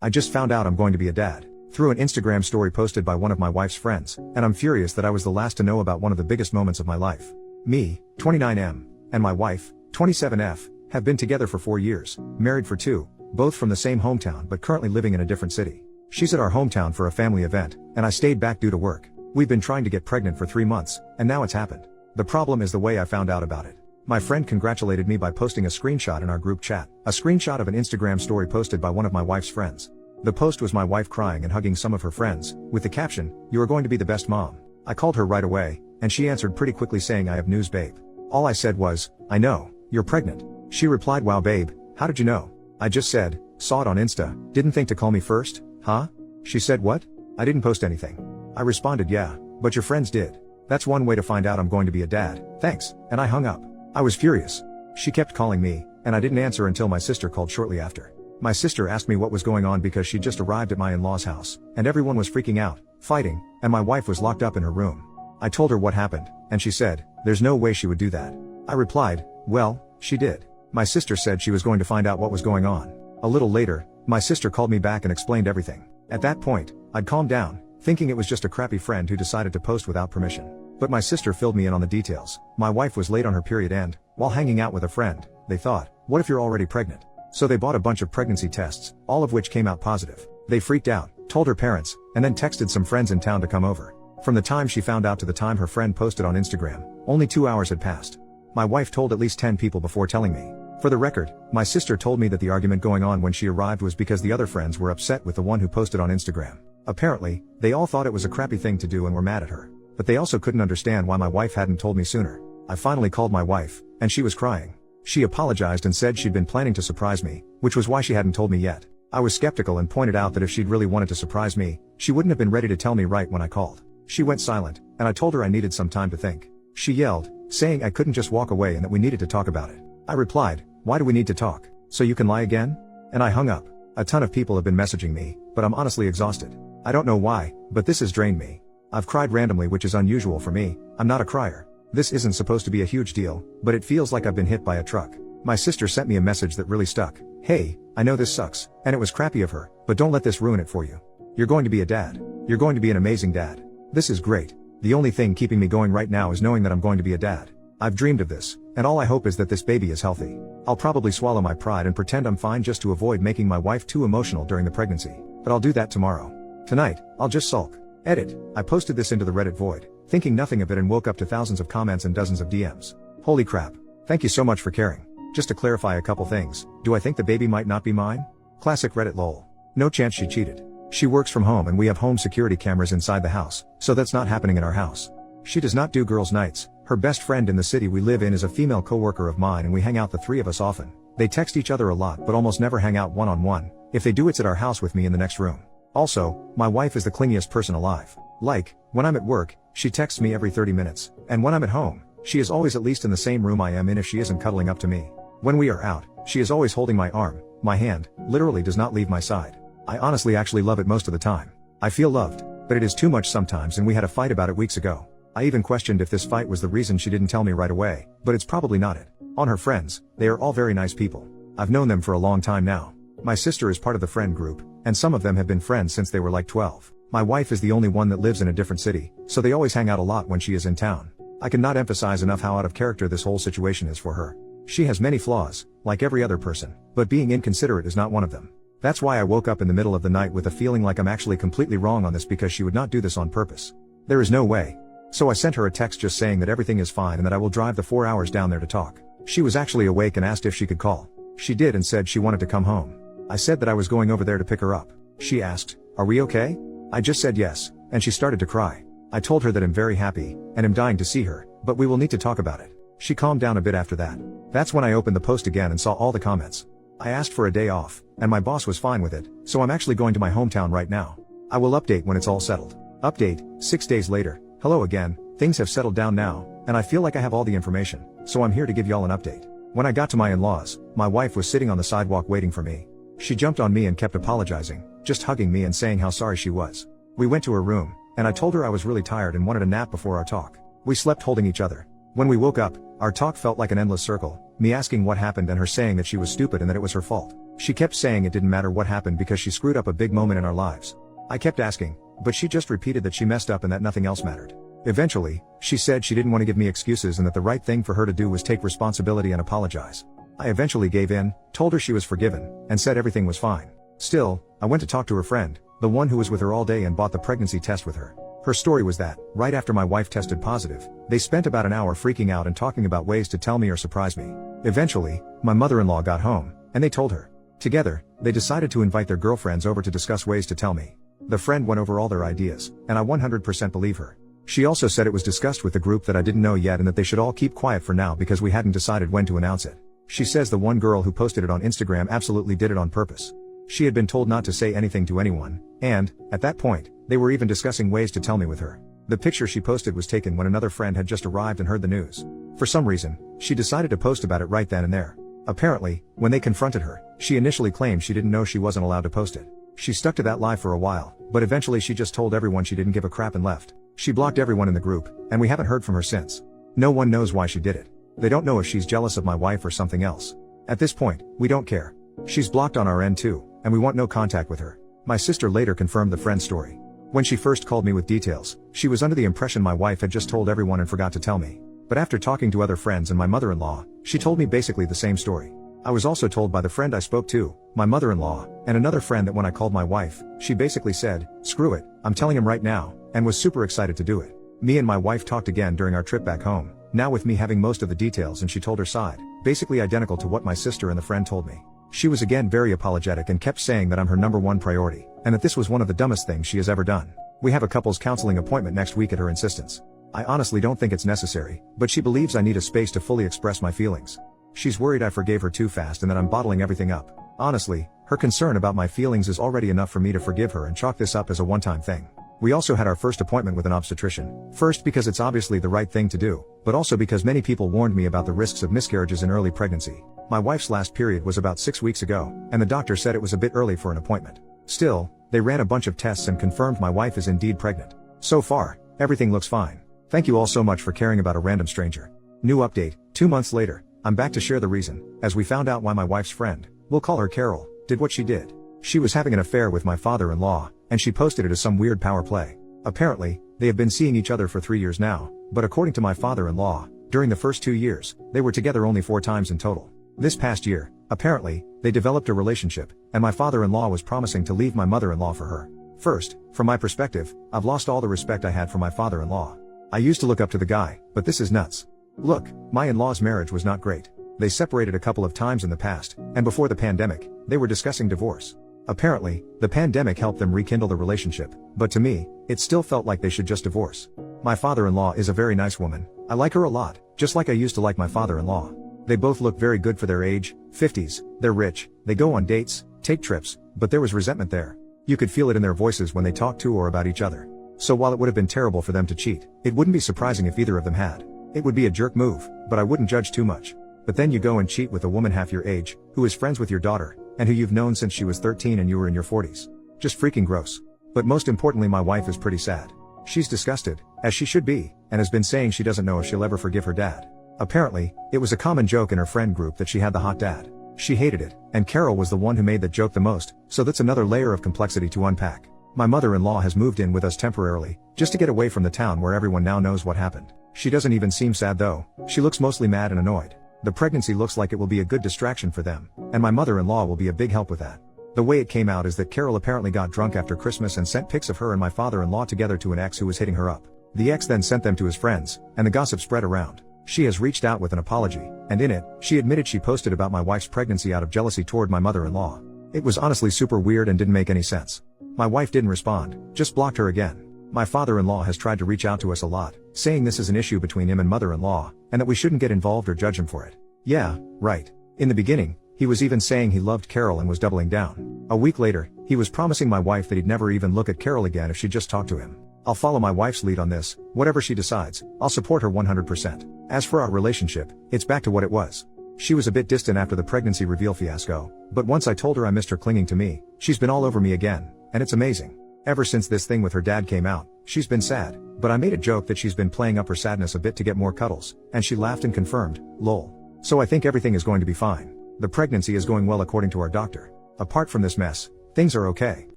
I just found out I'm going to be a dad. Through an Instagram story posted by one of my wife's friends, and I'm furious that I was the last to know about one of the biggest moments of my life. Me, 29M, and my wife, 27F, have been together for 4 years, married for 2, both from the same hometown but currently living in a different city. She's at our hometown for a family event, and I stayed back due to work. We've been trying to get pregnant for 3 months, and now it's happened. The problem is the way I found out about it. My friend congratulated me by posting a screenshot in our group chat, a screenshot of an Instagram story posted by one of my wife's friends. The post was my wife crying and hugging some of her friends, with the caption, "You are going to be the best mom." I called her right away, and she answered pretty quickly saying, "I have news, babe." All I said was, "I know, you're pregnant." She replied, "Wow, babe, how did you know?" I just said, "Saw it on Insta, didn't think to call me first, huh?" She said, "What? I didn't post anything." I responded, "Yeah, but your friends did. That's one way to find out I'm going to be a dad, thanks," and I hung up. I was furious. She kept calling me, and I didn't answer until my sister called shortly after. My sister asked me what was going on because she just arrived at my in-laws' house, and everyone was freaking out, fighting, and my wife was locked up in her room. I told her what happened, and she said, "There's no way she would do that." I replied, "Well, she did." My sister said she was going to find out what was going on. A little later, my sister called me back and explained everything. At that point, I'd calmed down, thinking it was just a crappy friend who decided to post without permission. But my sister filled me in on the details. My wife was late on her period and, while hanging out with a friend, they thought, "What if you're already pregnant?" So they bought a bunch of pregnancy tests, all of which came out positive. They freaked out, told her parents, and then texted some friends in town to come over. From the time she found out to the time her friend posted on Instagram, only 2 hours had passed. My wife told at least 10 people before telling me. For the record, my sister told me that the argument going on when she arrived was because the other friends were upset with the one who posted on Instagram. Apparently, they all thought it was a crappy thing to do and were mad at her. But they also couldn't understand why my wife hadn't told me sooner. I finally called my wife, and she was crying. She apologized and said she'd been planning to surprise me, which was why she hadn't told me yet. I was skeptical and pointed out that if she'd really wanted to surprise me, she wouldn't have been ready to tell me right when I called. She went silent, and I told her I needed some time to think. She yelled, saying I couldn't just walk away and that we needed to talk about it. I replied, "Why do we need to talk? So you can lie again?" And I hung up. A ton of people have been messaging me, but I'm honestly exhausted. I don't know why, but this has drained me. I've cried randomly, which is unusual for me. I'm not a crier. This isn't supposed to be a huge deal, but it feels like I've been hit by a truck. My sister sent me a message that really stuck. "Hey, I know this sucks, and it was crappy of her, but don't let this ruin it for you. You're going to be a dad. You're going to be an amazing dad. This is great. The only thing keeping me going right now is knowing that I'm going to be a dad. I've dreamed of this, and all I hope is that this baby is healthy. I'll probably swallow my pride and pretend I'm fine just to avoid making my wife too emotional during the pregnancy, but I'll do that tomorrow. Tonight, I'll just sulk." Edit. I posted this into the Reddit void, thinking nothing of it, and woke up to thousands of comments and dozens of DMs. Holy crap. Thank you so much for caring. Just to clarify a couple things, do I think the baby might not be mine? Classic Reddit lol. No chance she cheated. She works from home and we have home security cameras inside the house, so that's not happening in our house. She does not do girls' nights. Her best friend in the city we live in is a female coworker of mine and we hang out, the three of us, often. They text each other a lot but almost never hang out one-on-one. If they do, it's at our house with me in the next room. Also, my wife is the clingiest person alive. Like, when I'm at work, she texts me every 30 minutes, and when I'm at home, she is always at least in the same room I am in if she isn't cuddling up to me. When we are out, she is always holding my arm, my hand, literally does not leave my side. I honestly actually love it most of the time. I feel loved, but it is too much sometimes, and we had a fight about it weeks ago. I even questioned if this fight was the reason she didn't tell me right away, but it's probably not it. On her friends, they are all very nice people. I've known them for a long time now. My sister is part of the friend group, and some of them have been friends since they were like 12. My wife is the only one that lives in a different city, so they always hang out a lot when she is in town. I cannot emphasize enough how out of character this whole situation is for her. She has many flaws, like every other person, but being inconsiderate is not one of them. That's why I woke up in the middle of the night with a feeling like I'm actually completely wrong on this, because she would not do this on purpose. There is no way. So I sent her a text just saying that everything is fine and that I will drive the 4 hours down there to talk. She was actually awake and asked if she could call. She did and said she wanted to come home. I said that I was going over there to pick her up. She asked, "Are we okay?" I just said yes, and she started to cry. I told her that I'm very happy, and am dying to see her, but we will need to talk about it. She calmed down a bit after that. That's when I opened the post again and saw all the comments. I asked for a day off, and my boss was fine with it, so I'm actually going to my hometown right now. I will update when it's all settled. Update, 6 days later. Hello again, things have settled down now, and I feel like I have all the information, so I'm here to give y'all an update. When I got to my in-laws, my wife was sitting on the sidewalk waiting for me. She jumped on me and kept apologizing, just hugging me and saying how sorry she was. We went to her room, and I told her I was really tired and wanted a nap before our talk. We slept holding each other. When we woke up, our talk felt like an endless circle, me asking what happened and her saying that she was stupid and that it was her fault. She kept saying it didn't matter what happened because she screwed up a big moment in our lives. I kept asking, but she just repeated that she messed up and that nothing else mattered. Eventually, she said she didn't want to give me excuses and that the right thing for her to do was take responsibility and apologize. I eventually gave in, told her she was forgiven, and said everything was fine. Still, I went to talk to her friend, the one who was with her all day and bought the pregnancy test with her. Her story was that, right after my wife tested positive, they spent about an hour freaking out and talking about ways to tell me or surprise me. Eventually, my mother-in-law got home, and they told her. Together, they decided to invite their girlfriends over to discuss ways to tell me. The friend went over all their ideas, and I 100% believe her. She also said it was discussed with the group that I didn't know yet and that they should all keep quiet for now because we hadn't decided when to announce it. She says the one girl who posted it on Instagram absolutely did it on purpose. She had been told not to say anything to anyone, and, at that point, they were even discussing ways to tell me with her. The picture she posted was taken when another friend had just arrived and heard the news. For some reason, she decided to post about it right then and there. Apparently, when they confronted her, she initially claimed she didn't know she wasn't allowed to post it. She stuck to that lie for a while, but eventually she just told everyone she didn't give a crap and left. She blocked everyone in the group, and we haven't heard from her since. No one knows why she did it. They don't know if she's jealous of my wife or something else. At this point, we don't care. She's blocked on our end too, and we want no contact with her. My sister later confirmed the friend's story. When she first called me with details, she was under the impression my wife had just told everyone and forgot to tell me. But after talking to other friends and my mother-in-law, she told me basically the same story. I was also told by the friend I spoke to, my mother-in-law, and another friend that when I called my wife, she basically said, "Screw it, I'm telling him right now," and was super excited to do it. Me and my wife talked again during our trip back home, now with me having most of the details, and she told her side, basically identical to what my sister and the friend told me. She was again very apologetic and kept saying that I'm her #1 priority, and that this was one of the dumbest things she has ever done. We have a couples counseling appointment next week at her insistence. I honestly don't think it's necessary, but she believes I need a space to fully express my feelings. She's worried I forgave her too fast and that I'm bottling everything up. Honestly, her concern about my feelings is already enough for me to forgive her and chalk this up as a one-time thing. We also had our first appointment with an obstetrician. First because it's obviously the right thing to do, but also because many people warned me about the risks of miscarriages in early pregnancy. My wife's last period was about 6 weeks ago, and the doctor said it was a bit early for an appointment. Still, they ran a bunch of tests and confirmed my wife is indeed pregnant. So far, everything looks fine. Thank you all so much for caring about a random stranger. New update, 2 months later, I'm back to share the reason, as we found out why my wife's friend, we'll call her Carol, did what she did. She was having an affair with my father-in-law, and she posted it as some weird power play. Apparently, they have been seeing each other for 3 years now, but according to my father-in-law, during the first 2 years, they were together only 4 times in total. This past year, apparently, they developed a relationship, and my father-in-law was promising to leave my mother-in-law for her. First, from my perspective, I've lost all the respect I had for my father-in-law. I used to look up to the guy, but this is nuts. Look, my in-laws' marriage was not great. They separated a couple of times in the past, and before the pandemic, they were discussing divorce. Apparently, the pandemic helped them rekindle the relationship, but to me, it still felt like they should just divorce. My father-in-law is a very nice woman. I like her a lot, just like I used to like my father-in-law. They both look very good for their age, 50s, they're rich, they go on dates, take trips, but there was resentment there. You could feel it in their voices when they talked to or about each other. So while it would have been terrible for them to cheat, it wouldn't be surprising if either of them had. It would be a jerk move, but I wouldn't judge too much. But then you go and cheat with a woman half your age, who is friends with your daughter, and who you've known since she was 13 and you were in your 40s. Just freaking gross. But most importantly, my wife is pretty sad. She's disgusted, as she should be, and has been saying she doesn't know if she'll ever forgive her dad. Apparently, it was a common joke in her friend group that she had the hot dad. She hated it, and Carol was the one who made that joke the most, so that's another layer of complexity to unpack. My mother-in-law has moved in with us temporarily, just to get away from the town where everyone now knows what happened. She doesn't even seem sad though, she looks mostly mad and annoyed. The pregnancy looks like it will be a good distraction for them, and my mother-in-law will be a big help with that. The way it came out is that Carol apparently got drunk after Christmas and sent pics of her and my father-in-law together to an ex who was hitting her up. The ex then sent them to his friends, and the gossip spread around. She has reached out with an apology, and in it, she admitted she posted about my wife's pregnancy out of jealousy toward my mother-in-law. It was honestly super weird and didn't make any sense. My wife didn't respond, just blocked her again. My father-in-law has tried to reach out to us a lot, saying this is an issue between him and mother-in-law, and that we shouldn't get involved or judge him for it. Yeah, right. In the beginning, he was even saying he loved Carol and was doubling down. A week later, he was promising my wife that he'd never even look at Carol again if she just talked to him. I'll follow my wife's lead on this, whatever she decides, I'll support her 100%. As for our relationship, it's back to what it was. She was a bit distant after the pregnancy reveal fiasco, but once I told her I missed her clinging to me, she's been all over me again, and it's amazing. Ever since this thing with her dad came out, She's been sad, but I made a joke that she's been playing up her sadness a bit to get more cuddles, and she laughed and confirmed, lol. So I think everything is going to be fine. The pregnancy is going well according to our doctor. Apart from this mess, things are okay.